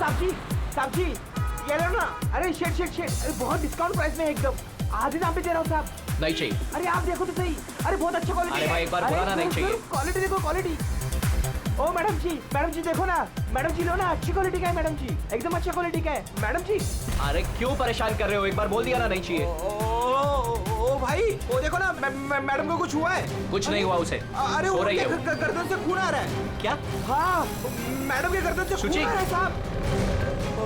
साहब जी ये लो ना। अरे शेट अरे बहुत डिस्काउंट प्राइस में एकदम आधे दाम पे दे रहा हूँ साहब। नहीं चाहिए। अरे आप देखो तो सही। अरे बहुत अच्छा क्वालिटी। अरे भाई एक बार बोला ना नहीं चाहिए। क्वालिटी देखो क्वालिटी। ओ मैडम जी देखो ना। मैडम जी लो ना, अच्छी क्वालिटी का है मैडम जी, एकदम अच्छा क्वालिटी का है मैडम जी। अरे क्यों परेशान कर रहे हो, एक बार बोल दिया ना नहीं चाहिए। ओ भाई वो देखो ना, मैडम को कुछ हुआ है? कुछ नहीं हुआ उसे। अरे सो वो रही है वो। गर्दन से खून आ रहा है। क्या? हाँ मैडम के गर्दन से खून आ रहा है साहब।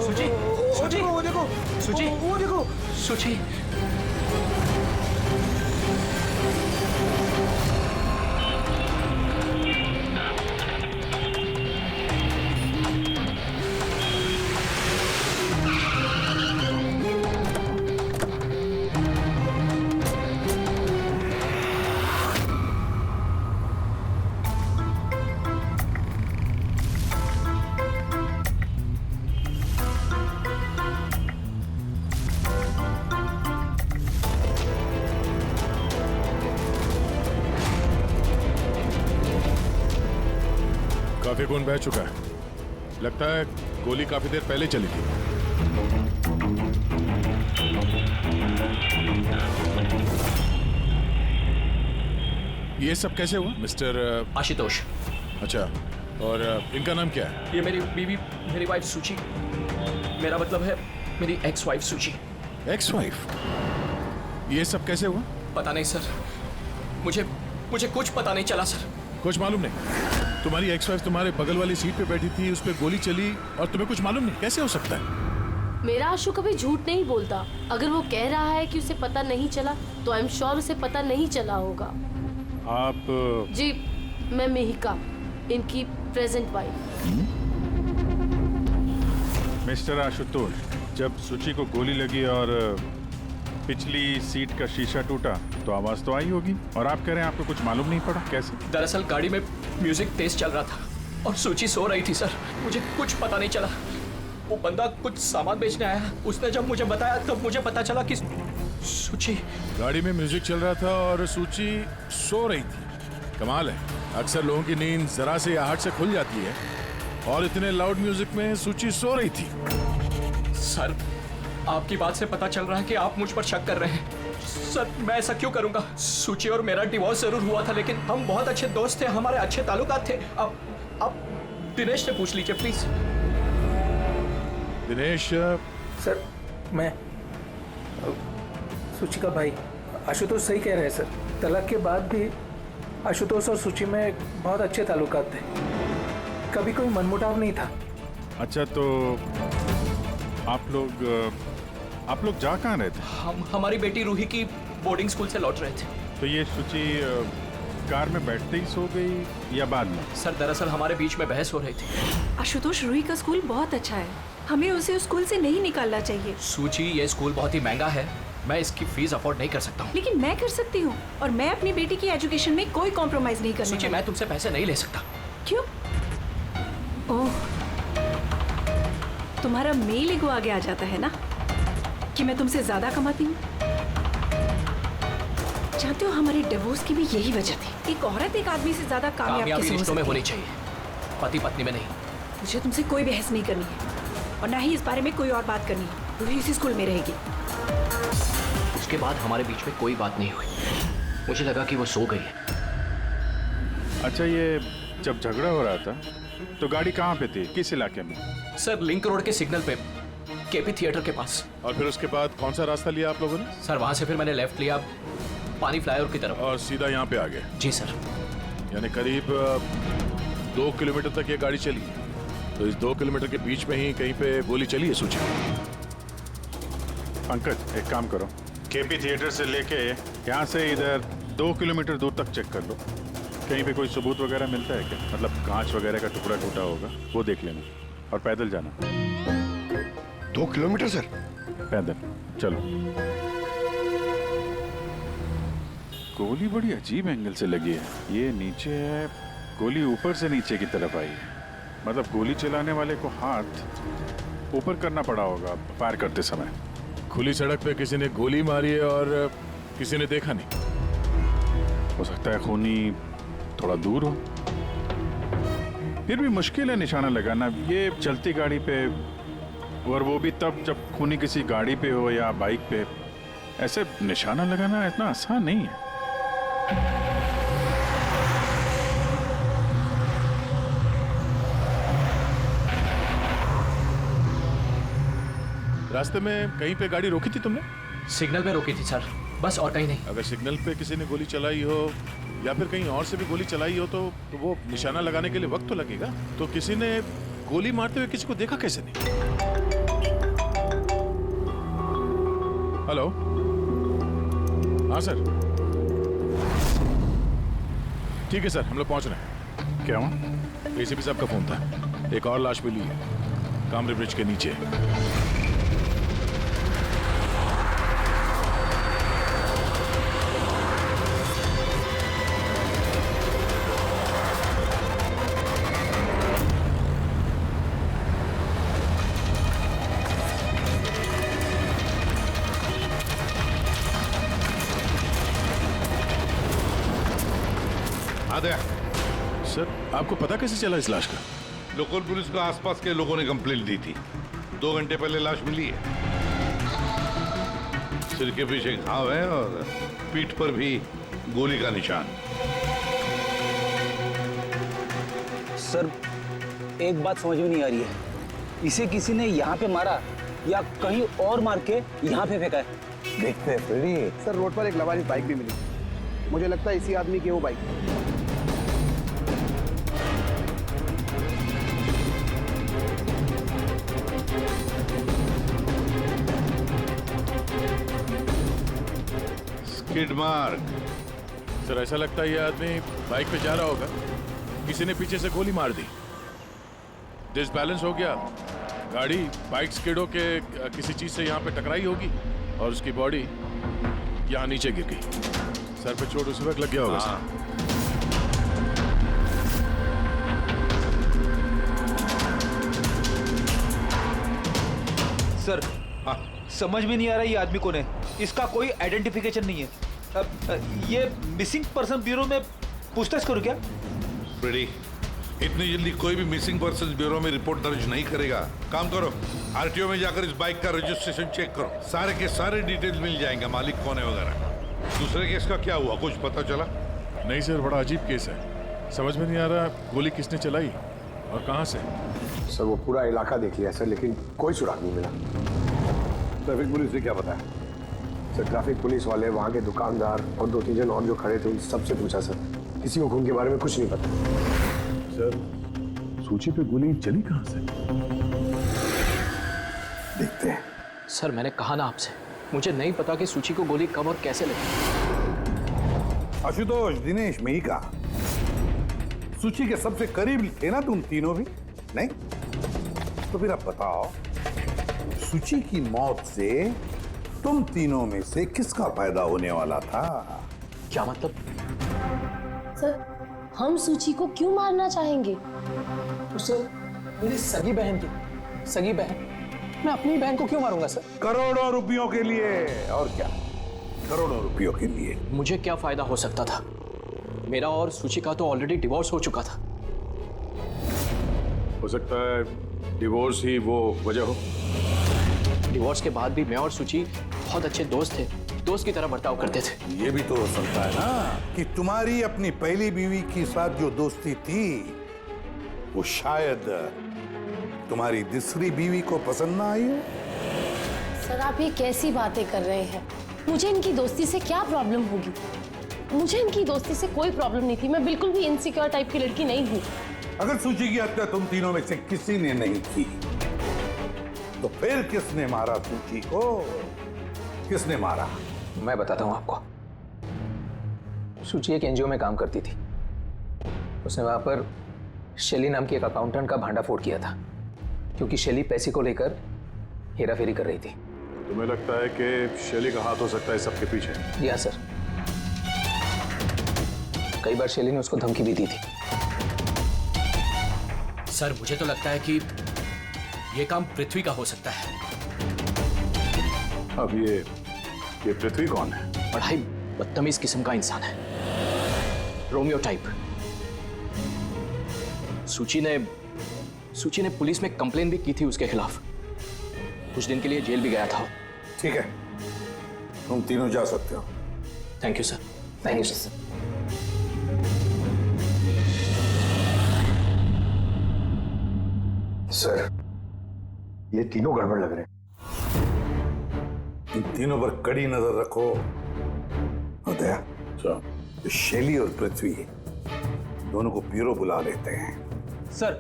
सुची वो देखो सुची वो देखो सुची। काफी खून बह चुका है, लगता है गोली काफी देर पहले चली थी। ये सब कैसे हुआ मिस्टर आशुतोष? अच्छा, और इनका नाम क्या है? ये मेरी बीवी, मेरी वाइफ सुची। मेरा मतलब है मेरी एक्स वाइफ सुची। Ex wife? ये सब कैसे हुआ? पता नहीं सर, मुझे कुछ पता नहीं चला सर। कुछ मालूम नहीं? तुम्हारी एक्स वाइफ तुम्हारे बगल वाली सीट पे बैठी थी, उस पर गोली चली और तुम्हें कुछ मालूम नहीं? कैसे हो सकता है? मेरा आशु कभी झूठ नहीं बोलता। अगर वो कह रहा है कि उसे पता नहीं चला तो आई एम श्योर उसे पता नहीं चला होगा। आप जी, मैं मेहिका, इनकी प्रेजेंट वाइफ। मिस्टर आशुतोष, जब सुची को गोली लगी और पिछली सीट का शीशा टूटा तो आवाज तो आई होगी, और आप कह रहे हैं आपको कुछ मालूम नहीं पड़ा? कैसे? दरअसल गाड़ी में म्यूजिक तेज चल रहा था और सुची सो रही थी सर। मुझे कुछ पता नहीं चला। वो बंदा कुछ सामान बेचने आया, उसने जब मुझे बताया तब मुझे पता चला कि सुची। गाड़ी में म्यूजिक चल रहा था और सूची सो रही थी। कमाल है, अक्सर लोगों की नींद जरा से आहट से खुल जाती है और इतने लाउड म्यूजिक में सूची सो रही थी। सर, आपकी बात से पता चल रहा है कि आप मुझ पर शक कर रहे हैं। सर, मैं ऐसा क्यों करूंगा? सुची और मेरा डिवोर्स जरूर हुआ था, लेकिन हम बहुत अच्छे दोस्त थे, हमारे अच्छे ताल्लुकात थे। अब दिनेश से पूछ लीजिए प्लीज। दिनेश? सर, मैं सुची का भाई। आशुतोष सही कह रहे हैं सर, तलाक के बाद भी आशुतोष और सुची में बहुत अच्छे ताल्लुकात थे, कभी कोई मनमुटाव नहीं था। अच्छा, तो आप लोग जा कहाँ रहे थे? हम हमारी बेटी रूही की बोर्डिंग स्कूल से लौट रहे थे। तो ये सुची कार में बैठते ही सो गई या बाद में? सर, दरअसल हमारे बीच में बहस हो रही थी। आशुतोष, रूही का स्कूल बहुत अच्छा है, हमें उसे उस स्कूल से नहीं निकालना चाहिए। सूची, ये स्कूल बहुत ही महंगा है, मैं इसकी फीस अफोर्ड नहीं कर सकता हूँ। लेकिन मैं कर सकती हूँ, और मैं अपनी बेटी की एजुकेशन में कोई कॉम्प्रोमाइज नहीं करने सूची, वाली। मैं तुमसे पैसे नहीं ले सकता। क्यों? ओह, तुम्हारा मेल ईगो आगे आ जाता है ना कि मैं तुमसे ज्यादा कमाती हूँ। जानते हो, हमारे डिवोर्स की भी यही वजह थी। एक औरत एक आदमी से ज्यादा कामयाब कैसे हो रिश्तों में सकती होनी है? चाहिए, पति पत्नी में नहीं। मुझे तुमसे कोई बहस नहीं करनी है, और ना ही इस बारे में कोई और बात करनी है। रूही इसी स्कूल में रहेगी। उसके बाद हमारे बीच में कोई बात नहीं हुई। मुझे लगा कि वो सो गई है। अच्छा, ये जब झगड़ा हो रहा था तो गाड़ी कहाँ पे थी, किस इलाके में? सर, लिंक रोड के सिग्नल पे, केपी थिएटर के पास। और फिर उसके बाद कौन सा रास्ता लिया आप लोगों ने? सर, वहां से फिर मैंने लेफ्ट लिया पानी फ्लाईओवर की तरफ। और सीधा यहाँ पे आ गए? जी सर। यानी करीब 2 किलोमीटर तक ये गाड़ी चली। तो इस 2 किलोमीटर के बीच में ही कहीं पे गोली चली है सूची? पंकज, एक काम करो, केपी थिएटर से लेके यहाँ से इधर 2 किलोमीटर दूर तक चेक कर लो, कहीं पे कोई सबूत वगैरह मिलता है क्या? मतलब कांच वगैरह का टुकड़ा टूटा होगा, वो देख लेना। और पैदल जाना। 2 किलोमीटर सर? पैदल चलो। गोली बड़ी अजीब एंगल से लगी है, ये नीचे है, गोली ऊपर से नीचे की तरफ आई है। मतलब गोली चलाने वाले को हाथ ऊपर करना पड़ा होगा फायर करते समय। खुली सड़क पे किसी ने गोली मारी है और किसी ने देखा नहीं। हो सकता है खूनी थोड़ा दूर हो, फिर भी मुश्किल है निशाना लगाना। ये चलती गाड़ी पे और वो भी तब जब खूनी किसी गाड़ी पे हो या बाइक पे। ऐसे निशाना लगाना इतना आसान नहीं है। रास्ते में कहीं पे गाड़ी रोकी थी तुमने? सिग्नल पे रोकी थी सर, बस और कहीं नहीं। अगर सिग्नल पे किसी ने गोली चलाई हो या फिर कहीं और से भी गोली चलाई हो तो वो निशाना लगाने के लिए वक्त तो लगेगा। तो किसी ने गोली मारते हुए किसी को देखा कैसे नहीं? हेलो, हाँ सर, ठीक है सर, हम लोग पहुंच रहे हैं। क्या हुआ? एसीपी साहब का फोन था, एक और लाश मिली है कामरे ब्रिज के नीचे। सर, आपको पता कैसे चला इस लाश का? लोकल पुलिस को आसपास के लोगों ने कंप्लेंट दी थी। 2 घंटे पहले लाश मिली है। सिर के पीछे घाव है और पीठ पर भी गोली का निशान। सर, एक बात समझ में नहीं आ रही है, इसे किसी ने यहाँ पे मारा या कहीं और मार के यहाँ पे फेंका है? देखते हैं फ्रेडी। सर, रोड पर एक लवारिस बाइक भी मिली, मुझे लगता है इसी आदमी की वो बाइक। Skid mark. सर, ऐसा लगता है ये आदमी बाइक पे जा रहा होगा, किसी ने पीछे से गोली मार दी, डिसबैलेंस हो गया, गाड़ी बाइक स्किड होके किसी चीज से यहाँ पे टकराई होगी और उसकी बॉडी यहाँ नीचे गिर गई। सर पे चोट उसी वक्त लग गया होगा। सर, समझ में नहीं आ रहा ये आदमी कौन है, इसका कोई आइडेंटिफिकेशन नहीं है। ये मिसिंग पर्सन ब्यूरो में पूछताछ करूं क्या? फ्रेडी, इतनी जल्दी कोई भी मिसिंग पर्सन ब्यूरो में रिपोर्ट दर्ज नहीं करेगा। काम करो, आरटीओ में जाकर इस बाइक का रजिस्ट्रेशन चेक करो, सारे के सारे डिटेल्स मिल जाएंगे, मालिक कौन है वगैरह। दूसरे केस का क्या हुआ, कुछ पता चला? नहीं सर, बड़ा अजीब केस है, समझ में नहीं आ रहा गोली किसने चलाई और कहां से। सर, वो पूरा इलाका देख लिया सर, लेकिन कोई सुराग नहीं मिला। ट्रैफिक पुलिस ने क्या बताया? सर, ट्रैफिक पुलिस वाले, वहाँ के दुकानदार और 2-3 जन और जो खड़े थे उन सबसे पूछा सर, किसी को खून के बारे में कुछ नहीं पता। सर, सूची पे गोली चली कहां से? देखते हैं। सर, मैंने कहा ना आपसे, मुझे नहीं पता कि सूची को गोली कब और कैसे लगी। आशुतोष, दिनेश, मेहिका, सूची के सबसे करीब थे ना तुम तीनों भी? नहीं? तो फिर अब बताओ, सूची की मौत से तुम तीनों में से किसका फायदा होने वाला था? क्या मतलब? सर, हम सूची को क्यों मारना चाहेंगे? तो सर, मेरी सगी बहन थी, सगी बहन, मैं अपनी बहन को क्यों मारूंगा सर? करोड़ों रुपयों के लिए। और क्या? करोड़ों रुपयों के लिए। मुझे क्या फायदा हो सकता था? मेरा और सूची का तो ऑलरेडी डिवोर्स हो चुका था। हो सकता है डिवोर्स ही वो वजह हो। डिवोर्स के बाद भी मैं और सूची बहुत अच्छे दोस्त थे, दोस्त की तरह बर्ताव करते थे। ये भी तो हो सकता है ना कि तुम्हारी अपनी पहली बीवी के साथ जो दोस्ती थी वो शायद तुम्हारी दूसरी बीवी को पसंद ना आई हो। सर, आप ये कैसी बातें कर रहे हैं? मुझे इनकी दोस्ती से क्या प्रॉब्लम होगी? मुझे इनकी दोस्ती से कोई प्रॉब्लम नहीं थी, मैं बिल्कुल भी इनसिक्योर टाइप की लड़की नहीं हूँ। अगर सूची की हत्या तुम तीनों में से किसी ने नहीं की तो फिर किसने मारा सूची को? किसने मारा? मैं बताता हूँ आपको। सूची एक एनजीओ में काम करती थी, उसने वहां पर शेली नाम की एक अकाउंटेंट का भांडाफोड़ किया था, क्योंकि शेली पैसे को लेकर हेराफेरी कर रही थी। तुम्हें लगता है कि शेली का हाथ हो सकता है सबके पीछे? जी हाँ सर, कई बार शेली ने उसको धमकी भी दी थी। सर, मुझे तो लगता है कि ये काम पृथ्वी का हो सकता है। अब ये पृथ्वी कौन है? बड़ा ही बदतमीज किस्म का इंसान है, रोमियो टाइप। सूची ने पुलिस में कंप्लेन भी की थी उसके खिलाफ, कुछ दिन के लिए जेल भी गया था। ठीक है, तुम तीनों जा सकते हो। Thank you sir. Thank you sir. Sir, ये तीनों गड़बड़ लग रहे हैं। इन तीनों पर कड़ी नजर रखो। होता तो शैली और पृथ्वी दोनों को ब्यूरो बुला लेते हैं। सर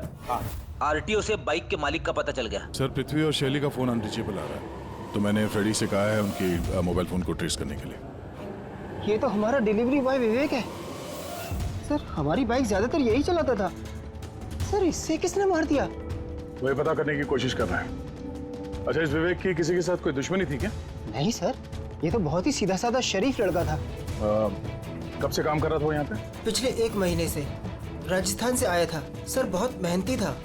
आरटीओ से बाइक के मालिक का पता चल गया। सर पृथ्वी और शैली का फोन अनरीचेबल आ रहा है, तो मैंने फ्रेडी से कहा है उनकी मोबाइल फोन को ट्रेस करने के लिए। ये तो हमारा डिलीवरी बॉय विवेक है। सर हमारी बाइक ज्यादातर यही चलाता था। सर इससे किसने मार दिया? वही पता करने की कोशिश कर रहे हैं। अच्छा, इस विवेक की किसी के साथ कोई दुश्मनी थी क्या? नहीं सर, ये तो बहुत ही सीधा साधा शरीफ लड़का था। कब से काम कर रहा था वो यहाँ पे? पिछले 1 महीने से राजस्थान से आया था सर। बहुत मेहनती था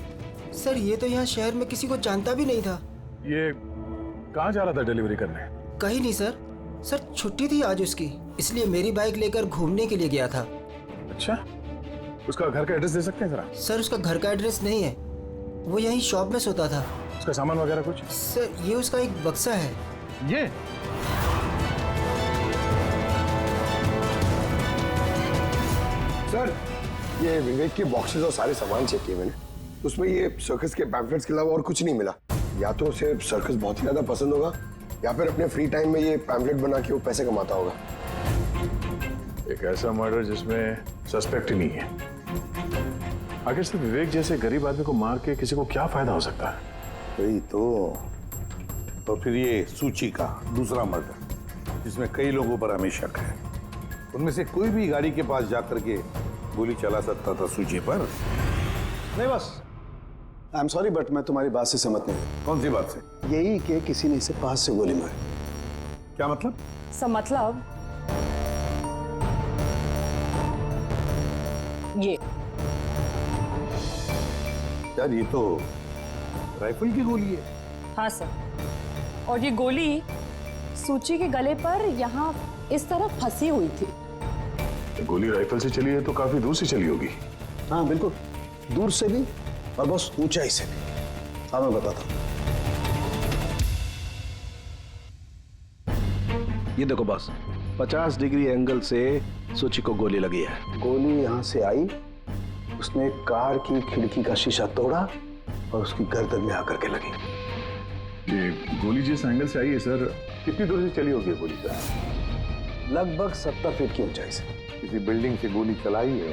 सर। ये तो यहाँ शहर में किसी को जानता भी नहीं था। ये कहाँ जा रहा था डिलीवरी करने? कहीं नहीं सर। सर छुट्टी थी आज उसकी, इसलिए मेरी बाइक लेकर घूमने के लिए गया था। अच्छा, उसका घर का एड्रेस दे सकते हैं जरा? सर उसका घर का एड्रेस नहीं है, वो यहीं शॉप में सोता था। उसका सामान वगैरह कुछ? सर ये उसका एक बक्सा है। ये सर, ये विवेक के बॉक्सेस और सारे सामान चेक किए मैंने, उसमें ये सर्कस के पैम्फलेट्स के अलावा और कुछ नहीं मिला। या तो उसे सर्कस बहुत ही ज्यादा पसंद होगा, या फिर अपने फ्री टाइम में ये पैम्फलेट बना के वो पैसे कमाता होगा। एक ऐसा मर्डर जिसमें सस्पेक्ट ही नहीं है। आखिर से विवेक जैसे गरीब आदमी को मार के किसी को क्या फायदा हो सकता है? वही तो फिर ये सूची का दूसरा मर्डर जिसमें कई लोगों पर हमें शक है, उनमें से कोई भी गाड़ी के पास जाकर के गोली चला सकता था सूची पर? नहीं बस, आई एम सॉरी बट मैं तुम्हारी बात से सहमत नहीं हूँ। कौन सी बात से? यही कि किसी ने इसे पास से गोली मारी। क्या मतलब? मतलब ये यार ये तो राइफल की गोली है। हाँ सर, और ये गोली सूची के गले पर यहाँ इस तरह फंसी हुई थी। गोली राइफल से चली है तो काफी दूर से चली होगी। हाँ बिल्कुल, दूर से भी और बस ऊंचाई से भी। हाँ मैं बताता हूँ। ये देखो बस, 50 डिग्री एंगल से सूची को गोली लगी है। गोली यहाँ से आई, उसने कार की खिड़की का शीशा तोड़ा और उसकी गर्दन में आकर के लगी। ये गोली जिस एंगल से आई है सर, कितनी दूर से चली होगी गोली सर? लगभग 70 फीट की ऊंचाई से। किसी बिल्डिंग से गोली चलाई है,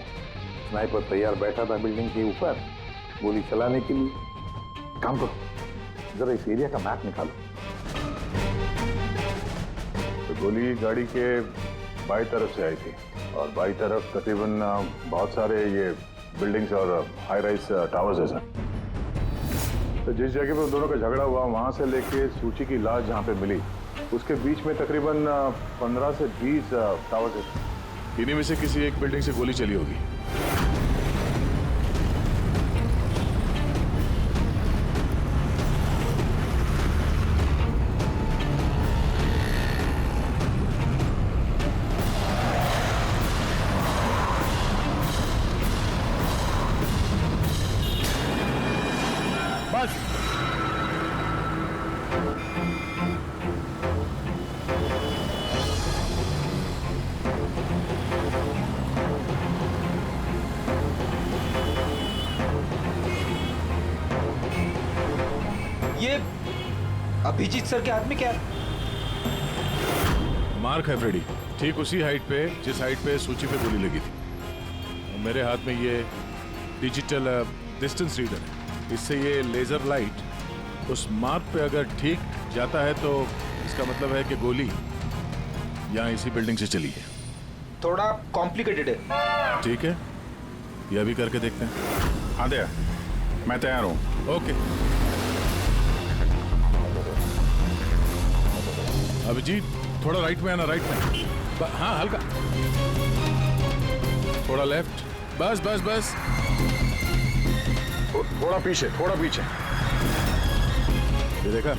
स्नाइपर तैयार बैठा था बिल्डिंग के ऊपर गोली चलाने के लिए। काम करो, जरा इस एरिया का मैप निकालो। तो गोली गाड़ी के बाई तरफ से आई थी, और बाई तरफ तकरीबन बहुत सारे ये बिल्डिंग्स और हाई राइज टावर्स है सर। तो जिस जगह पे दोनों का झगड़ा हुआ, वहां से लेके सूची की लाश जहां पे मिली, उसके बीच में तकरीबन 15 से 20 टावर्स है। इन्हीं में से किसी एक बिल्डिंग से गोली चली होगी। ये अभिजीत सर के हाथ में क्या? मार्क है फ्रेडी, ठीक उसी हाइट पे जिस हाइट पे सूची पे गोली लगी थी। और मेरे हाथ में ये डिजिटल डिस्टेंस रीडर है। इससे ये लेजर लाइट उस मार्क पे अगर ठीक जाता है तो इसका मतलब है कि गोली यहाँ इसी बिल्डिंग से चली है। थोड़ा कॉम्प्लिकेटेड है। ठीक है, ये अभी करके देखते हैं। हाँ दे, मैं तैयार हूँ। ओके अभिजीत, थोड़ा राइट में आना, राइट में। हाँ हल्का, थोड़ा लेफ्ट, बस बस बस। थोड़ा पीछे, थोड़ा पीछे। ये देखा,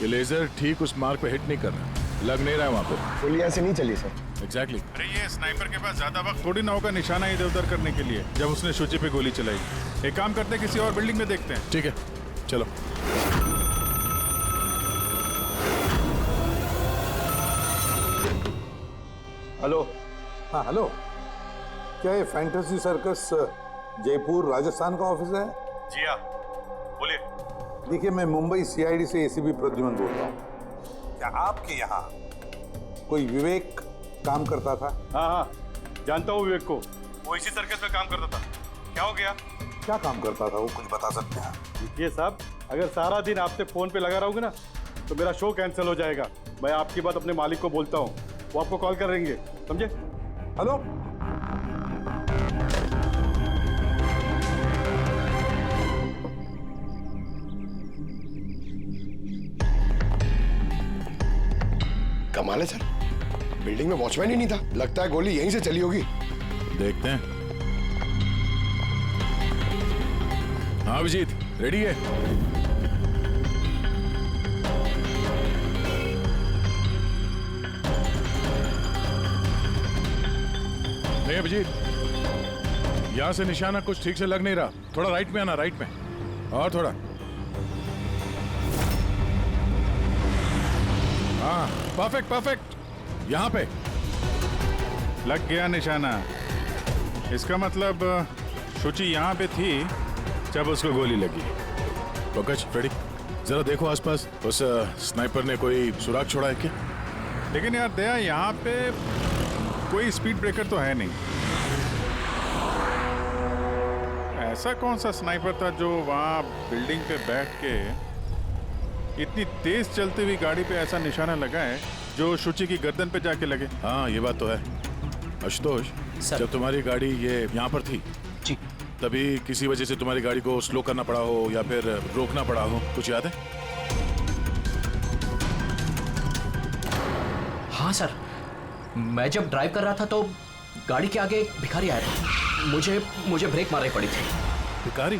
ये लेजर ठीक उस मार्क पे हिट नहीं कर रहा, लग नहीं रहा है वहां पे। गोली यहाँ से नहीं चली सर। एग्जैक्टली। अरे ये स्नाइपर के पास ज्यादा वक्त थोड़ी ना होगा निशाना इधर उधर करने के लिए, जब उसने सूची पे गोली चलाई। एक काम करते हैं, किसी और बिल्डिंग में देखते हैं। ठीक है, चलो। हेलो। हाँ हेलो, क्या ये फैंटेसी सर्कस जयपुर राजस्थान का ऑफिस है? जी हाँ, बोलिए। देखिए, मैं मुंबई सीआईडी से एसीपी प्रद्युमन बोल रहा हूँ। क्या आपके यहाँ कोई विवेक काम करता था? हाँ हाँ, जानता हूँ विवेक को। वो इसी सर्कस में काम करता था। क्या हो गया? क्या काम करता था वो, कुछ बता सकते हैं? देखिए साहब, अगर सारा दिन आपसे फोन पे लगा रहूंगा ना तो मेरा शो कैंसिल हो जाएगा। मैं आपकी बात अपने मालिक को बोलता हूँ, वो आपको कॉल करेंगे, समझे? हेलो। कमाल है सर, बिल्डिंग में वॉचमैन ही नहीं था। लगता है गोली यहीं से चली होगी। देखते हैं। हाँ अभिजीत, रेडी है? नहीं अभिजीत, यहां से निशाना कुछ ठीक से लग नहीं रहा। थोड़ा राइट में आना, राइट में, और थोड़ा। हाँ परफेक्ट परफेक्ट, यहां पे लग गया निशाना। इसका मतलब शुचि यहाँ पे थी जब उसको गोली लगी। पंकज, फ्रेडी, जरा देखो आसपास, उस स्नाइपर ने कोई सुराग छोड़ा है क्या? लेकिन यार दया, यहाँ पे कोई स्पीड ब्रेकर तो है नहीं। ऐसा कौन सा स्नाइपर था जो वहाँ बिल्डिंग पे बैठ के इतनी तेज चलती हुई गाड़ी पे ऐसा निशाना लगाए जो शुचि की गर्दन पे जाके लगे? हाँ ये बात तो है। आशुतोष, जब तुम्हारी गाड़ी ये यहाँ पर थी जी, तभी किसी वजह से तुम्हारी गाड़ी को स्लो करना पड़ा हो या फिर रोकना पड़ा हो, कुछ याद है? हाँ सर, मैं जब ड्राइव कर रहा था तो गाड़ी के आगे एक भिखारी आया था। मुझे ब्रेक मारनी पड़ी थी। भिखारी?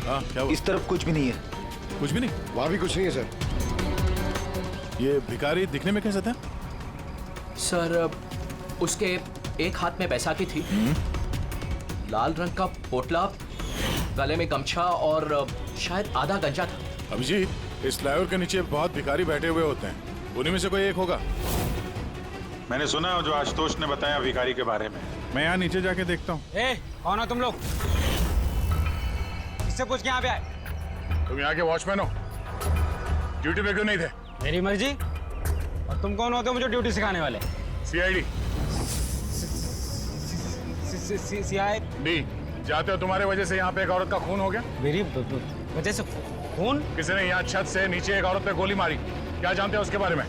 हाँ क्या हुआ? इस तरफ कुछ भी नहीं है। कुछ भी नहीं? वहां भी कुछ नहीं है सर। ये भिखारी दिखने में कैसा था? सर, उसके एक हाथ में बैसाखी थी, लाल रंग का पोटला, गले में गमछा और शायद आधा गंजा था। अभिजीत, इस फ्लाईओवर के नीचे बहुत भिखारी बैठे हुए होते हैं, उन्हीं में से कोई एक होगा। मैंने सुना जो आशुतोष ने बताया भिखारी के बारे में। मैं यहाँ नीचे जाके देखता हूँ। कौन हो तुम लोग? इससे पूछ के यहाँ पे आए? तुम यहाँ के वॉचमैन हो? ड्यूटी पे क्यों नहीं थे? मेरी मर्जी। और तुम कौन होते हो मुझे ड्यूटी सिखाने वाले? सीआईडी। सीआईडी? जाते हो, तुम्हारे वजह से यहाँ पे एक औरत का खून हो गया। मेरी वजह से खून? किसी ने यहाँ छत से नीचे एक औरत पे गोली मारी। क्या जानते हो उसके बारे में?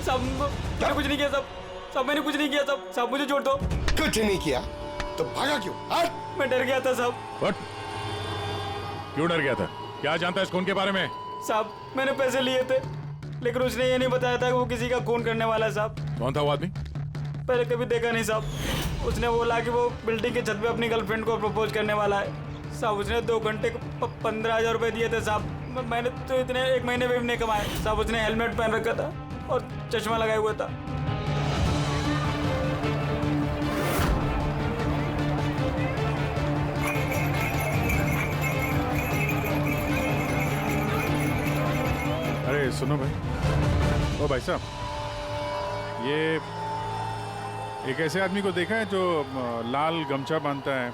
सब मैंने कुछ नहीं किया। सब मैंने कुछ नहीं किया। सब मुझे छोड़ दो। कुछ नहीं किया तो भागा क्यों? मैं डर गया था साहब। What? क्यों डर गया था? क्या जानता है इस खून के बारे में? साहब, मैंने पैसे लिए थे, लेकिन उसने ये नहीं बताया था कि वो किसी का खून करने वाला है साहब। कौन था वो आदमी? पहले कभी देखा नहीं साहब। उसने बोला कि वो बिल्डिंग के छत पे अपनी गर्लफ्रेंड को प्रपोज करने वाला है साहब। उसने 2 घंटे को 15,000 रुपए दिए थे साहब। मैंने तो इतने 1 महीने में भी नहीं कमाए साहब। उसने हेलमेट पहन रखा था और चश्मा लगाए हुआ था। अरे सुनो भाई, ओ भाई साहब, ये एक ऐसे आदमी को देखा है जो लाल गमछा बांधता है,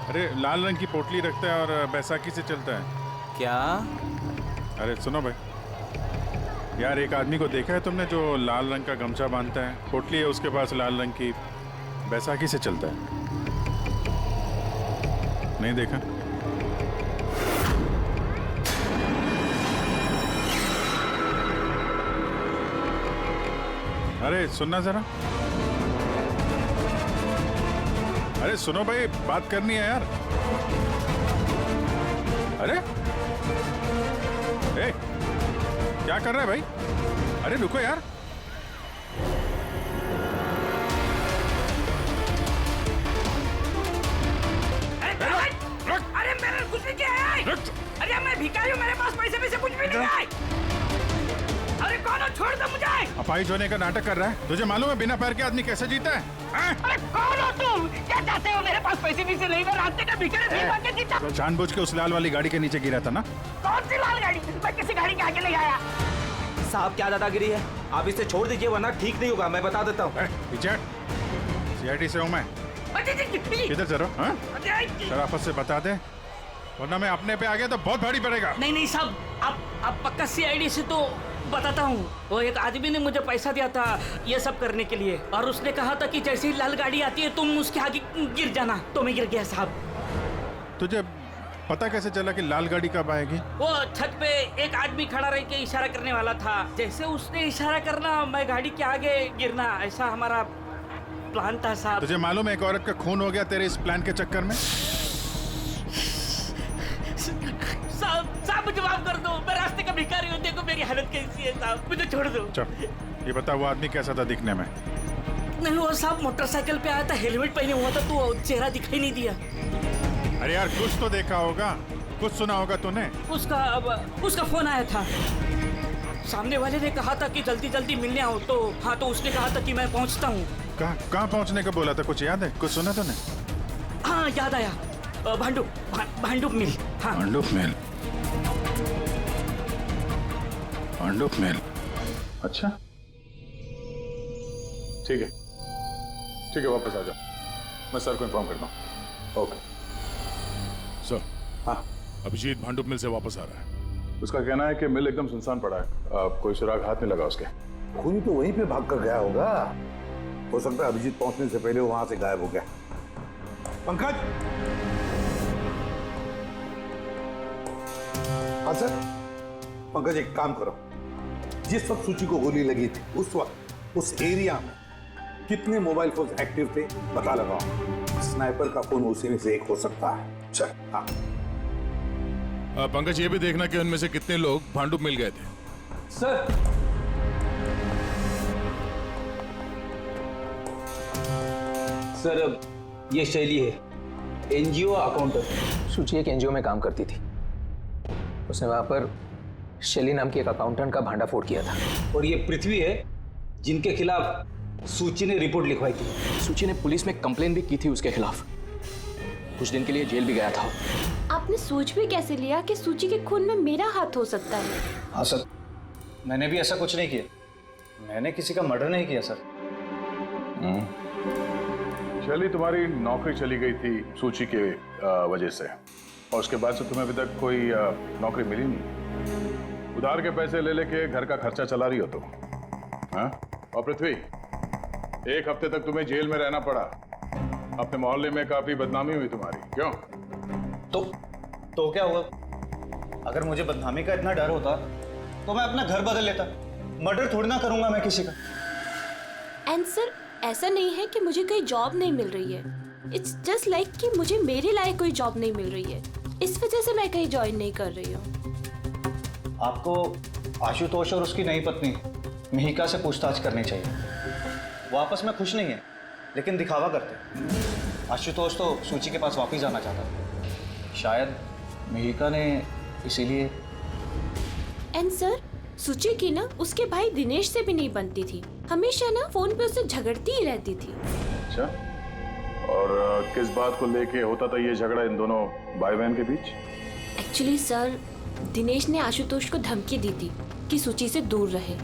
अरे लाल रंग की पोटली रखता है और बैसाखी से चलता है? क्या? अरे सुनो भाई यार, एक आदमी को देखा है तुमने जो लाल रंग का गमछा बांधता है, पोटली है उसके पास लाल रंग की, बैसाखी से चलता है? नहीं देखा? अरे सुनना जरा। अरे सुनो भाई, बात करनी है यार। अरे ए, क्या कर रहा है भाई? अरे रुको यार। अरे मैं भिखारी हूँ, मेरे पास पैसे कुछ भी नहीं है। अरे कौन हो, छोड़ दो मुझे। अपाहिज होने का नाटक कर रहा है। तुझे मालूम है बिना पैर के आदमी कैसे जीता है? अरे कौन हो तुम? क्या चाहते हो? मेरे पास पैसे नहीं से नहीं, मैं रास्ते का भिखारी नहीं बन के जीता। तो जानबूझ के उस लाल वाली गाड़ी के नीचे गिरा था ना? कौन सी लाल गाड़ी? मैं किसी गाड़ी के आगे नहीं आया। साहब क्या दादागिरी है, आप इसे छोड़ दीजिए वरना ठीक नहीं होगा, मैं बता देता हूँ। सीआईडी से हूँ मैं। किधर चलो? शराफत से बता दे, वरना मैं अपने पे आ गया तो बहुत भारी पड़ेगा। नहीं साहब, आप पक्का सीआईडी से तो बताता हूँ। वो एक आदमी ने मुझे पैसा दिया था ये सब करने के लिए, और उसने कहा था कि जैसे ही लाल गाड़ी आती है तुम उसके आगे गिर जाना, तो मैं गिर गया साहब। तुझे पता कैसे चला कि लाल गाड़ी कब आएगी? वो छत पे एक आदमी खड़ा रह के इशारा करने वाला था, जैसे उसने इशारा करना मैं गाड़ी के आगे गिरना, ऐसा हमारा प्लान था साहब। तुझे मालूम है एक औरत का खून हो गया तेरे इस प्लान के चक्कर में? साहब मुझे माफ कर दो, मैं रास्ते का भिखारी हूँ, देखो मेरी हालत कैसी है साहब, मुझे छोड़ दो। चल ये बता, वो आदमी कैसा था दिखने में? नहीं वो साहब मोटरसाइकिल पे आया था, हेलमेट पहने हुआ था, तो चेहरा दिखाई नहीं दिया। अरे यार कुछ तो देखा होगा, कुछ सुना होगा तूने? उसका फोन आया था, सामने वाले ने कहा था कि जल्दी जल्दी मिलने आओ, तो हाँ, तो उसने कहा था कि मैं पहुंचता हूँ। कहाँ पहुंचने का बोला था, कुछ याद है? कुछ सुना तूने? हाँ याद आया, भांडुप मिल। हाँ भांडुप मिल। अच्छा ठीक है वापस आ जाओ, मैं सर को इन्फॉर्म करता हूँ। Okay sir. हाँ अभिजीत भांडुप मिल से वापस आ रहा है। उसका कहना है कि मिल एकदम सुनसान पड़ा है, कोई सुराग हाथ नहीं लगा उसके। खूनी तो वहीं पे भाग कर गया होगा, हो सकता है अभिजीत पहुंचने से पहले वो वहां से गायब हो गया। पंकज। हाँ सर। पंकज एक काम करो, जिस वक्त सूची को गोली लगी थी उस वक्त उस एरिया में कितने मोबाइल फोन एक्टिव थे पता लगाओ, स्नाइपर का फोन उसी में से एक हो सकता है। चल। हाँ पंकज ये भी देखना कि उनमें से कितने लोग भांडुप मिल गए थे। सर सर ये शैली है, एनजीओ अकाउंटेंट। सूची एक एनजीओ में काम करती थी, उसने वहां पर शैली नाम की एक अकाउंटेंट का भांडाफोड़ किया था। और ये पृथ्वी है जिनके खिलाफ सूची ने रिपोर्ट लिखवाई थी। सूची ने पुलिस में कंप्लेन भी की थी उसके खिलाफ, कुछ दिन के लिए जेल भी गया था। आपने सोच भी कैसे लिया कि सूची के खून में मेरा हाथ हो सकता है? हाँ सर, मैंने भी ऐसा कुछ नहीं किया, मैंने किसी का मर्डर नहीं किया सर। शैली तुम्हारी नौकरी चली गई थी सूची के वजह से, और उसके बाद से तुम्हें अभी तक कोई नौकरी मिली नहीं। उधार के पैसे ले लेके घर का खर्चा चला रही हो तुम। हाँ? और पृथ्वी, एक हफ्ते तक तुम्हें जेल में रहना पड़ा, अपने मोहल्ले में काफी बदनामी हुई तुम्हारी। क्यों? तो क्या हुआ? अगर मुझे बदनामी का इतना डर होता तो मैं अपना घर बदल लेता, मर्डर थोड़ी ना करूंगा मैं किसी का। एंड सर ऐसा नहीं है कि मुझे कोई जॉब नहीं मिल रही है, इट्स जस्ट लाइक कि मुझे मेरे लायक कोई जॉब नहीं मिल रही है, इस वजह से मैं कहीं ज्वाइन नहीं कर रही हूँ। आपको आशुतोष और उसकी नई पत्नी मिहिका से पूछताछ करनी चाहिए। वो आपस में खुश नहीं है लेकिन दिखावा करते। आशुतोष तो सूची के पास वापस जाना चाहता था, शायद मिहिका ने इसीलिए। एंड सर सूची की ना उसके भाई दिनेश से भी नहीं बनती थी, हमेशा ना फोन पे उससे झगड़ती ही रहती थी। अच्छा, और किस बात को लेके होता था ये झगड़ा इन दोनों भाई बहन के बीच? एक्चुअली सर दिनेश ने आशुतोष को धमकी दी थी कि सूची से दूर रहे,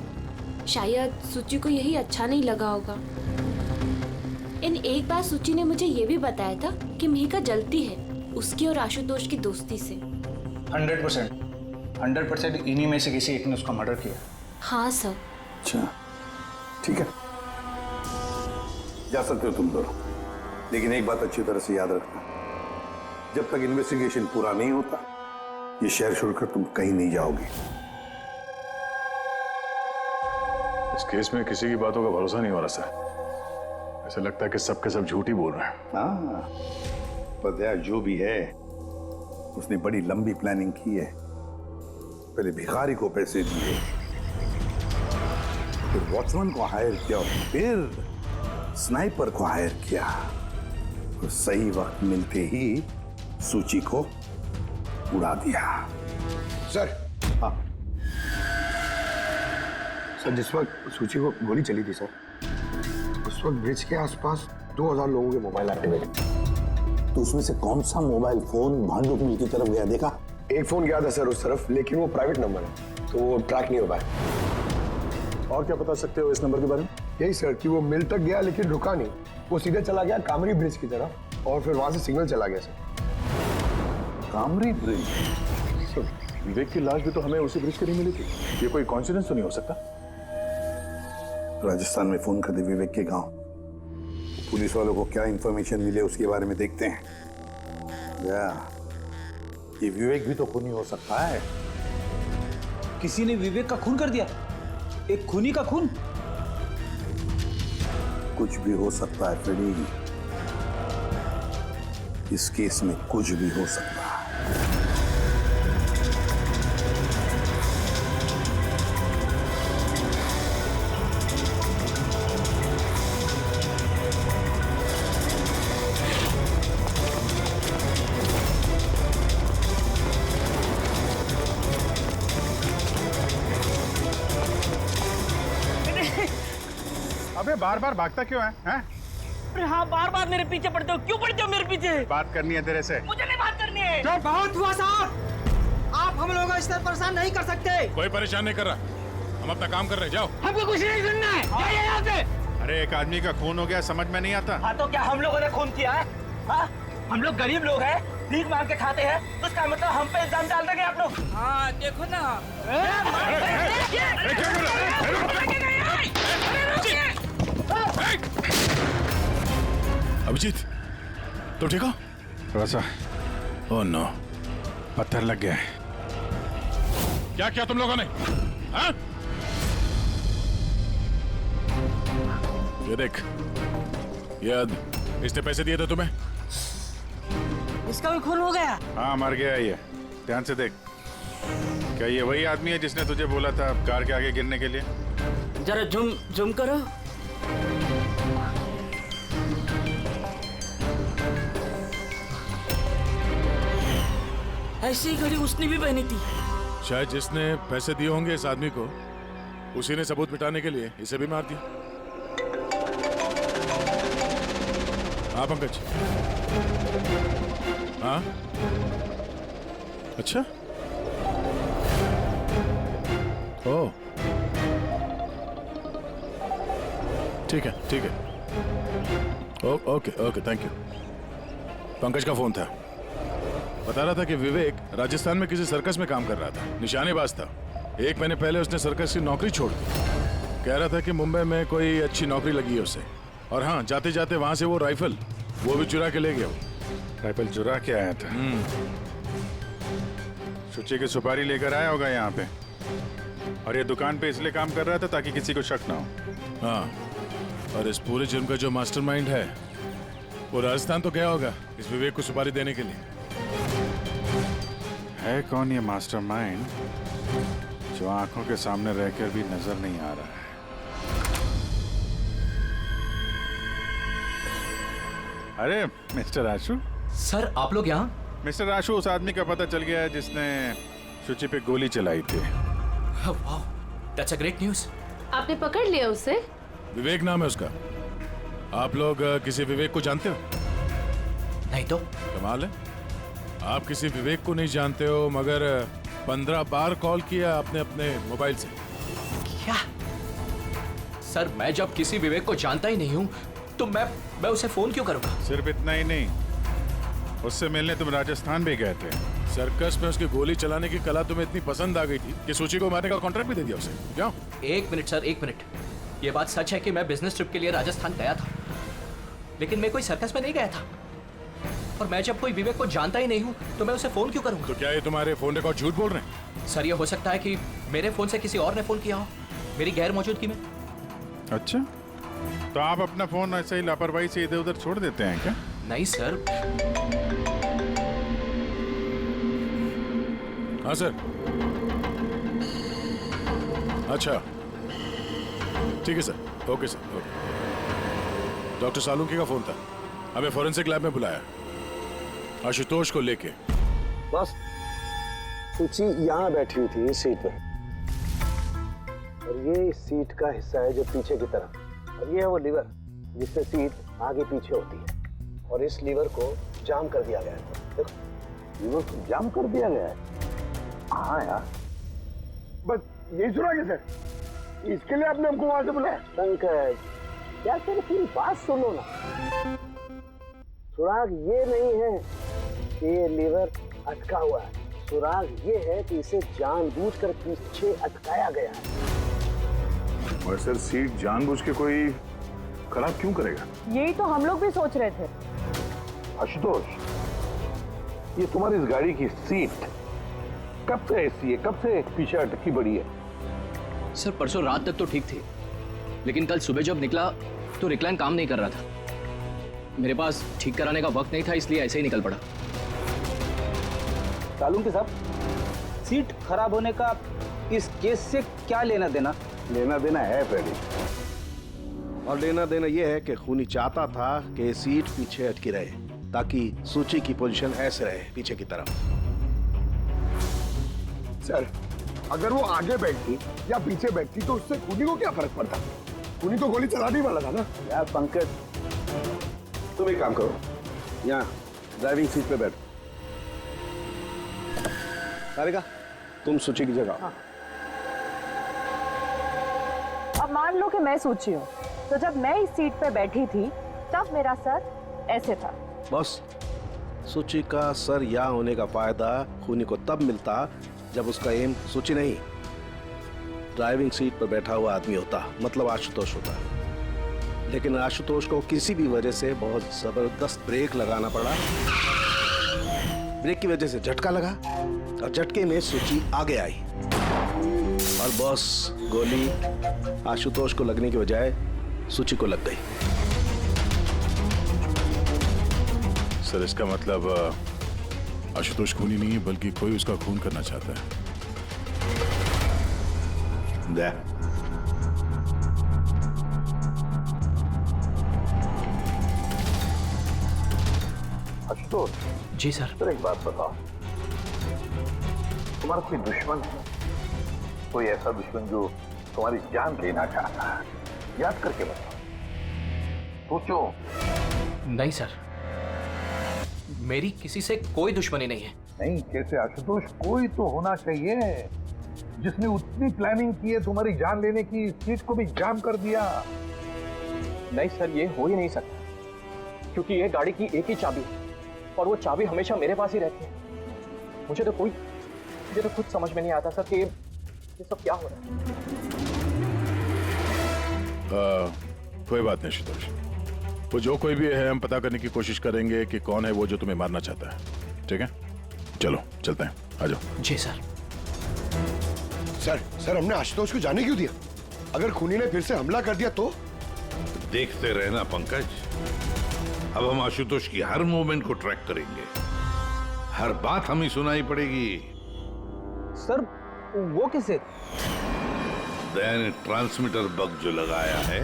शायद सूची को यही अच्छा नहीं लगा होगा। इन एक बार सूची ने मुझे ये भी बताया था कि मिहिका जलती है उसकी और आशुतोष की दोस्ती से। 100% इन्हीं में से किसी एक ने उसका मर्डर किया। हाँ सर। अच्छा ठीक है, जा सकते हो तुम दोनों, लेकिन एक बात अच्छी तरह से याद रखना, जब तक इन्वेस्टिगेशन पूरा नहीं होता ये शहर छोड़कर तुम कहीं नहीं जाओगे। इस केस में किसी की बातों का भरोसा नहीं हो रहा सर, ऐसा लगता है कि सबके सब झूठ ही बोल रहे हैं। हाँ, पर यार जो भी है उसने बड़ी लंबी प्लानिंग की है। पहले भिखारी को पैसे दिए, फिर वॉचमैन को हायर किया, फिर स्नाइपर को हायर किया, तो सही वक्त मिलते ही सूची को उड़ा दिया। सर, हाँ सर, जिस वक्त सूची को गोली चली थी सर, उस वक्त ब्रिज के आसपास 2000 लोगों के मोबाइल एक्टिवेट थे। तो उसमें से कौन सा मोबाइल फोन भांडुप मिल की तरफ गया, देखा? एक फोन गया था सर उस तरफ, लेकिन वो प्राइवेट नंबर है तो वो ट्रैक नहीं हो पाया। और क्या बता सकते हो इस नंबर के बारे में? यही सर कि वो मिल तक गया लेकिन रुका नहीं, वो सीधे चला गया कामरी ब्रिज की तरफ और फिर वहां से सिग्नल चला गया सर। कामरी ब्रिज? विवेक की लाश भी तो हमें उसी ब्रिज के नहीं मिली थी। ये कोई कॉन्सिडेंस तो नहीं हो सकता? राजस्थान में फोन कर दे विवेक के गांव, पुलिस वालों को क्या इंफॉर्मेशन मिले उसके बारे में देखते हैं। ये विवेक भी तो खूनी हो सकता है। किसी ने विवेक का खून कर दिया? एक खूनी का खून? कुछ भी हो सकता है फ्रेडी, इस केस में कुछ भी हो सकता है। अबे बार बार भागता क्यों है? हैं? अरे हाँ, बार बार मेरे पीछे पड़ते हो, क्यों पड़ते हो मेरे पीछे? बात करनी है तेरे से। मुझे नहीं बात करनी है। तो बहुत हुआ साहब, आप हम लोगों को इस तरह परेशान नहीं कर सकते। कोई परेशान नहीं कर रहा, हम अपना काम कर रहे हैं, जाओ। हमको कुछ नहीं सुनना है, जाइए यहाँ से। अरे एक आदमी का खून हो गया, समझ में नहीं आता। हाँ तो क्या हम लोगों ने खून किया है? हाँ, हम लोग गरीब लोग हैं, भीख मांग के खाते हैं, तो उसका मतलब हम पे इल्जाम डाल देंगे आप लोग? हाँ देखो ना। अभिजीत, तो ठीक हो? थोड़ा सा ओह नो, पत्थर लग गया है। क्या किया तुम लोगों ने? हाँ? ये देख, इसने पैसे दिए थे तुम्हें? इसका भी खून हो गया? हाँ मर गया ये, ध्यान से देख। क्या ये वही आदमी है जिसने तुझे बोला था कार के आगे गिरने के लिए? जरा जूम करो। ऐसी घड़ी उसने भी पहनी थी। शायद जिसने पैसे दिए होंगे इस आदमी को, उसी ने सबूत मिटाने के लिए इसे भी मार दिया। हाँ पंकज। हाँ अच्छा, ओह ठीक है ठीक है, okay okay thank you. Pankaj का फोन था, बता रहा था कि विवेक राजस्थान में किसी सर्कस में काम कर रहा था, निशानेबाज था। 1 महीने पहले उसने सर्कस की नौकरी छोड़ दी। कह रहा था कि मुंबई में कोई अच्छी नौकरी लगी है उसे, और हाँ जाते जाते वहां से वो राइफल वो भी चुरा के ले गया। राइफल चुरा के आया था? सुची की सुपारी लेकर आया होगा यहाँ पे, और ये दुकान पे इसलिए काम कर रहा था ताकि किसी को शक ना हो। हाँ, और इस पूरे जुर्म का जो मास्टरमाइंड है वो राजस्थान तो गया होगा इस विवेक को सुपारी देने के लिए। है कौन ये मास्टरमाइंड जो आंखों के सामने रहकर भी नजर नहीं आ रहा है? अरे मिस्टर आशु। सर आप लोग यहाँ? मिस्टर आशु, उस आदमी का पता चल गया है जिसने शुचि पे गोली चलाई थी। वाह, दैट्स अ ग्रेट न्यूज़। आपने पकड़ लिया उसे? विवेक नाम है उसका। आप लोग किसी विवेक को जानते हो? नहीं तो। कमाल है, आप किसी विवेक को नहीं जानते हो, मगर 15 बार कॉल किया आपने अपने मोबाइल से। क्या? सर मैं जब किसी विवेक को जानता ही नहीं हूँ तो मैं उसे फोन क्यों करूँगा? सिर्फ इतना ही नहीं, उससे मिलने तुम राजस्थान भी गए थे। सर्कस में उसकी गोली चलाने की कला तुम्हें इतनी पसंद आ गई थी कि सूची को मारने का कॉन्ट्रैक्ट भी दे दिया उसे। क्या? 1 मिनट सर, 1 मिनट। ये बात सच है कि मैं बिजनेस ट्रिप के लिए राजस्थान गया था, लेकिन मैं कोई सर्कस में नहीं गया था। और मैं जब कोई विवेक को जानता ही नहीं हूँ तो मैं उसे फोन क्यों करूँगा? तो क्या ये तुम्हारे फोन रिकॉर्ड झूठ बोल रहे हैं? सर ये हो सकता है कि मेरे फोन से किसी और ने फोन किया हो मेरी गैर मौजूदगी में। अच्छा, तो आप अपना फोन ऐसे ही लापरवाही से इधर उधर छोड़ देते हैं क्या? नहीं सर। हाँ सर। अच्छा ठीक है sir, okay sir, okay. Doctor Salunkhe का फोन था, हमें फॉरेंसिक लैब में बुलाया आशुतोष को लेके। बस सूची यहाँ बैठी हुई थी इस सीट पे, और ये इस सीट का हिस्सा है जो पीछे की तरफ, और ये है वो लीवर जिससे सीट आगे पीछे होती है, और इस लीवर को जाम कर दिया गया है। देखो, लीवर को जाम कर दिया गया है। हाँ यार, बस यही सुना कैसे? इसके लिए आपने हमको वहां से बुलाया? पंकज, क्या तेरी पूरी बात सुनो ना। सुराग ये नहीं है कि ये लीवर अटका हुआ है, सुराग ये है कि इसे जानबूझकर पीछे अटकाया गया है। और सर, सीट जानबूझ के कोई खराब क्यों करेगा? यही तो हम लोग भी सोच रहे थे। आशुतोष, ये तुम्हारी इस गाड़ी की सीट कब से ऐसी है, कब से पीछे अटकी पड़ी है? सर परसों रात तक तो ठीक थी, लेकिन कल सुबह जब निकला तो रिक्लाइन काम नहीं कर रहा था। मेरे पास ठीक कराने का वक्त नहीं था, इसलिए ऐसे ही निकल पड़ा। सालुंके साहब, सीट खराब होने का इस केस से क्या लेना देना? लेना देना है फ्रेडी, और लेना देना यह है कि खूनी चाहता था कि सीट पीछे अटकी रहे ताकि सूची की पोजीशन ऐसे रहे पीछे की तरफ। सर, अगर वो आगे बैठती या पीछे बैठती तो उससे खूनी को क्या फर्क पड़ता? खूनी तो गोली चलाने वाला था ना। यार पंकज, तुम एक काम करो, यहाँ ड्राइविंग सीट पे बैठो। सारिका, तुम सूची की जगह। हाँ। अब मान लो कि मैं सूची हूँ, तो जब मैं इस सीट पे बैठी थी तब मेरा सर ऐसे था। बॉस, सूची का सर यहाँ होने का फायदा खूनी को तब मिलता जब उसका एम सूची नहीं, ड्राइविंग सीट पर बैठा हुआ आदमी होता, मतलब आशुतोष होता। लेकिन आशुतोष को किसी भी वजह से बहुत जबरदस्त ब्रेक लगाना पड़ा। ब्रेक की वजह से झटका लगा और झटके में सूची आगे आई, और बॉस, गोली आशुतोष को लगने की बजाय सूची को लग गई। सर, इसका मतलब आशुतोष खूनी नहीं है, बल्कि कोई उसका खून करना चाहता है। आशुतोष जी सर। सर, एक बात बताओ, तुम्हारा कोई दुश्मन है? कोई ऐसा दुश्मन जो तुम्हारी जान लेना चाहता है? याद करके बताओ, सोचो। नहीं सर, मेरी किसी से कोई दुश्मनी नहीं है। नहीं, कैसे आशुतोष? कोई तो होना चाहिए जिसने उतनी प्लानिंग की है तुम्हारी जान लेने की, सीट को भी जाम कर दिया। नहीं सर, ये हो ही नहीं सकता, क्योंकि ये गाड़ी की एक ही चाबी है और वो चाबी हमेशा मेरे पास ही रहती है। मुझे तो खुद समझ में नहीं आता सर कि ये सब क्या हो रहा है। कोई बात नहीं आशुतोष, वो जो कोई भी है हम पता करने की कोशिश करेंगे कि कौन है वो जो तुम्हें मारना चाहता है। ठीक है, चलो चलते हैं, आ जाओ। जी सर। सर, हमने आशुतोष को जाने क्यों दिया? अगर खूनी ने फिर से हमला कर दिया तो? देखते रहना पंकज, अब हम आशुतोष की हर मूवमेंट को ट्रैक करेंगे, हर बात हमें सुनाई पड़ेगी। सर, वो किसे? दया ने ट्रांसमीटर बग जो लगाया है।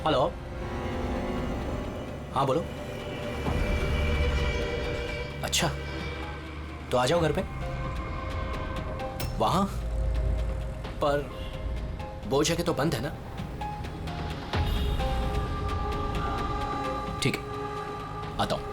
हेलो, हाँ बोलो। अच्छा, तो आ जाओ घर पे। वहां पर वो जगह तो बंद है ना? ठीक है, आता हूं।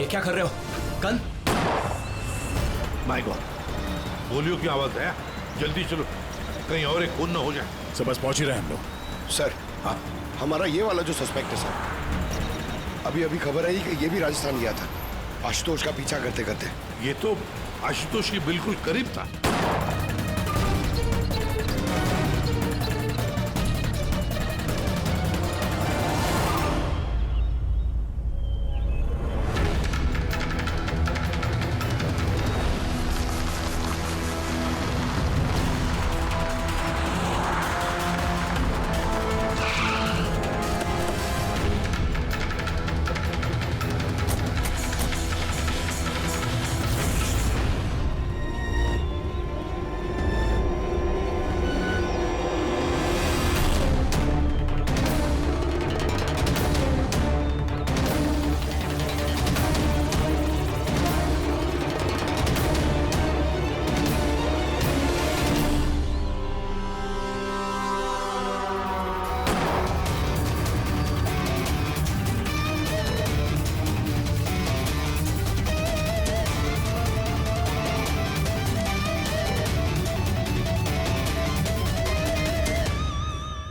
क्या कर रहे हो? गन? माय गॉड, गोलियों की आवाज है। जल्दी चलो, कहीं और एक खून न हो जाए। सर बस पहुंच ही रहे हैं हम लोग। सर, हाँ, हमारा ये वाला जो सस्पेक्ट है सर, अभी अभी खबर आई कि ये भी राजस्थान गया था आशुतोष का पीछा करते करते। ये तो आशुतोष के बिल्कुल करीब था।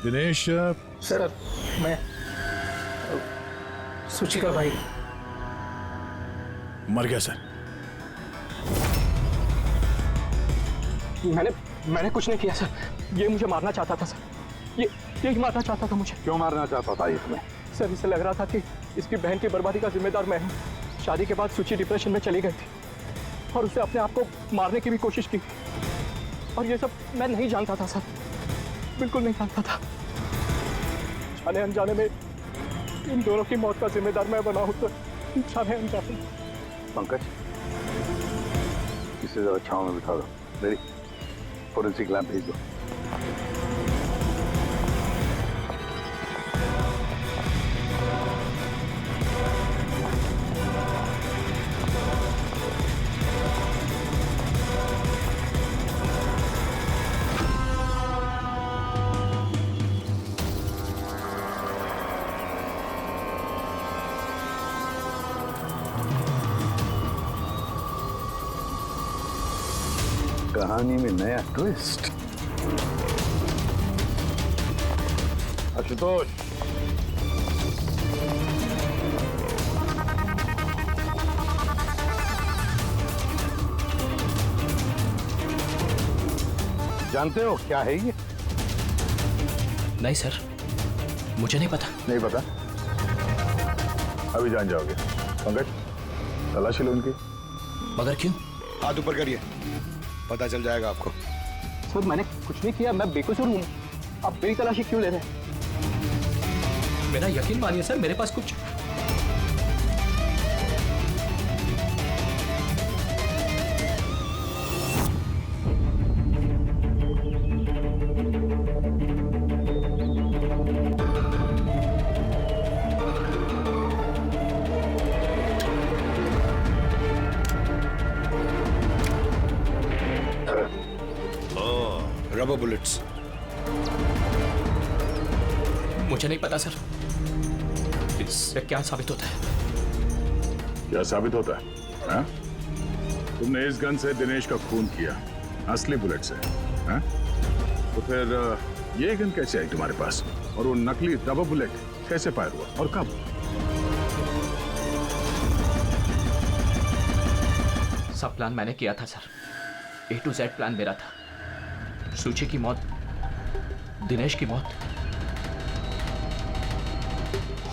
दिनेश सर, मैं सूची का भाई। मर गया सर। मैंने कुछ नहीं किया सर। ये मुझे मारना चाहता था सर। ये मारना चाहता था मुझे। क्यों मारना चाहता था ये तुम्हें? सर, इसे लग रहा था कि इसकी बहन की बर्बादी का जिम्मेदार मैं हूँ। शादी के बाद सूची डिप्रेशन में चली गई थी और उसने अपने आप को मारने की भी कोशिश की। और ये सब मैं नहीं जानता था सर, बिल्कुल नहीं जानता था। जाने अनजाने में इन दोनों की मौत का जिम्मेदार मैं बना हूं। तो जाने अनजाने। पंकज, इसे जरा छांव में बिठा दो। मेरी फोरेंसिक लैब भेज दो। कहानी में नया ट्विस्ट। आशुतोष, जानते हो क्या है ये? नहीं सर, मुझे नहीं पता। नहीं पता? अभी जान जाओगे। पंकज, तलाशी लो इनकी। मगर क्यों? हाथ ऊपर करिए, पता चल जाएगा आपको। सर, मैंने कुछ नहीं किया, मैं बेकसूर हूँ। आप मेरी तलाशी क्यों ले रहे हैं? मेरा यकीन मानिए सर, मेरे पास कुछ रबर बुलेट्स। मुझे नहीं पता सर, इससे क्या साबित होता है? क्या साबित होता है? हा? तुमने इस गन से दिनेश का खून किया, असली बुलेट से। हा? तो फिर ये गन कैसे आई तुम्हारे पास? और वो नकली रबर बुलेट कैसे फायर हुआ और कब? सब प्लान मैंने किया था sir. A to Z plan मेरा था। सूची की मौत, दिनेश की मौत,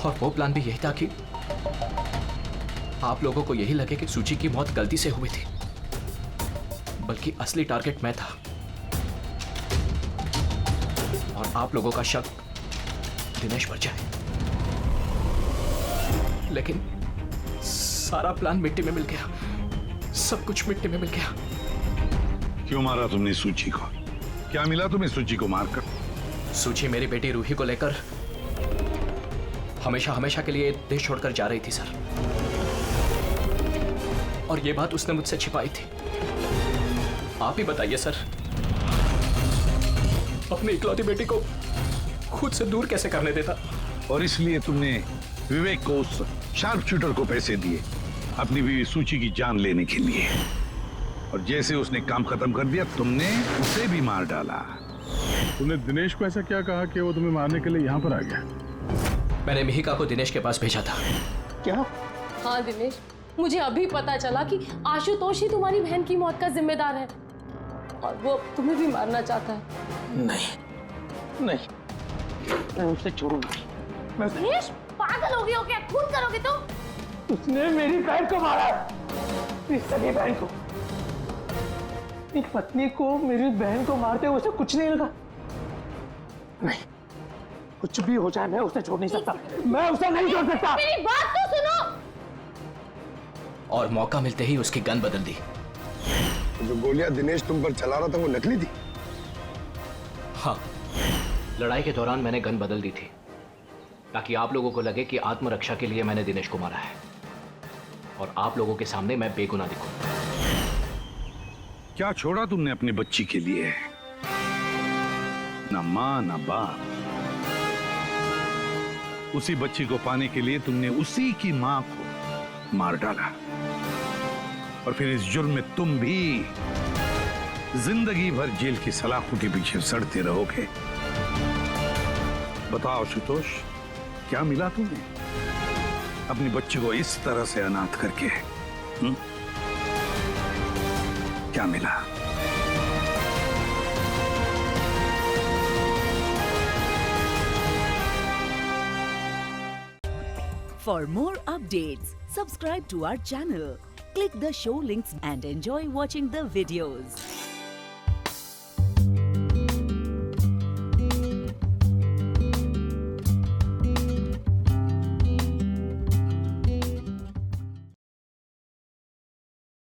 और वो प्लान भी यही था कि आप लोगों को यही लगे कि सूची की मौत गलती से हुई थी, बल्कि असली टारगेट मैं था। और आप लोगों का शक दिनेश पर जाए। लेकिन सारा प्लान मिट्टी में मिल गया, सब कुछ मिट्टी में मिल गया। क्यों मारा तुमने सूची को? क्या मिला तुम्हें सूची को मारकर? सूची मेरी बेटी रूही को लेकर हमेशा हमेशा के लिए देश छोड़कर जा रही थी सर, और ये बात उसने मुझसे छिपाई थी। आप ही बताइए सर, अपनी इकलौती बेटी को खुद से दूर कैसे करने देता? और इसलिए तुमने विवेक को, उस शार्प शूटर को पैसे दिए अपनी बीवी सूची की जान लेने के लिए। और जैसे उसने काम खत्म कर दिया तुमने उसे भी मार डाला। तूने दिनेश को ऐसा क्या कहा कि वो तुम्हें मारने के लिए यहाँ पर आ गया? मैंने मिहिका को दिनेश के पास भेजा था। क्या? हाँ दिनेश, मुझे अभी पता चला कि आशुतोष ही तुम्हारी बहन की मौत का जिम्मेदार है और वो तुम्हें भी मारना चाहता है। नहीं नहीं, मैं उसे छोड़ूंगा। दिनेश, पागल हो गए हो क्या? खून करोगे तुम? उसने मेरी बहन को मारा, मेरी सगी बहन को। मेरी पत्नी को मेरी बहन को मारते हुए उसे कुछ नहीं लगा। नहीं, कुछ भी हो जाए मैं उसे छोड़ नहीं सकता। मैं उसे नहीं छोड़ सकता। मेरी बात तो सुनो। और मौका मिलते ही उसकी गन बदल दी। जो गोलियां दिनेश तुम पर चला रहा था वो नकली थी? हाँ, लड़ाई के दौरान मैंने गन बदल दी थी ताकि आप लोगों को लगे कि आत्मरक्षा के लिए मैंने दिनेश को मारा है और आप लोगों के सामने मैं बेगुनाह दिखूं। क्या छोड़ा तुमने अपनी बच्ची के लिए? ना मां ना बाप। उसी बच्ची को पाने के लिए तुमने उसी की मां को मार डाला और फिर इस जुर्म में तुम भी जिंदगी भर जेल की सलाखों के पीछे सड़ते रहोगे। बताओ आशुतोष, क्या मिला तुम्हें अपनी बच्ची को इस तरह से अनाथ करके? क्या मिला? For more updates, subscribe to our channel, click the show links and enjoy watching the videos.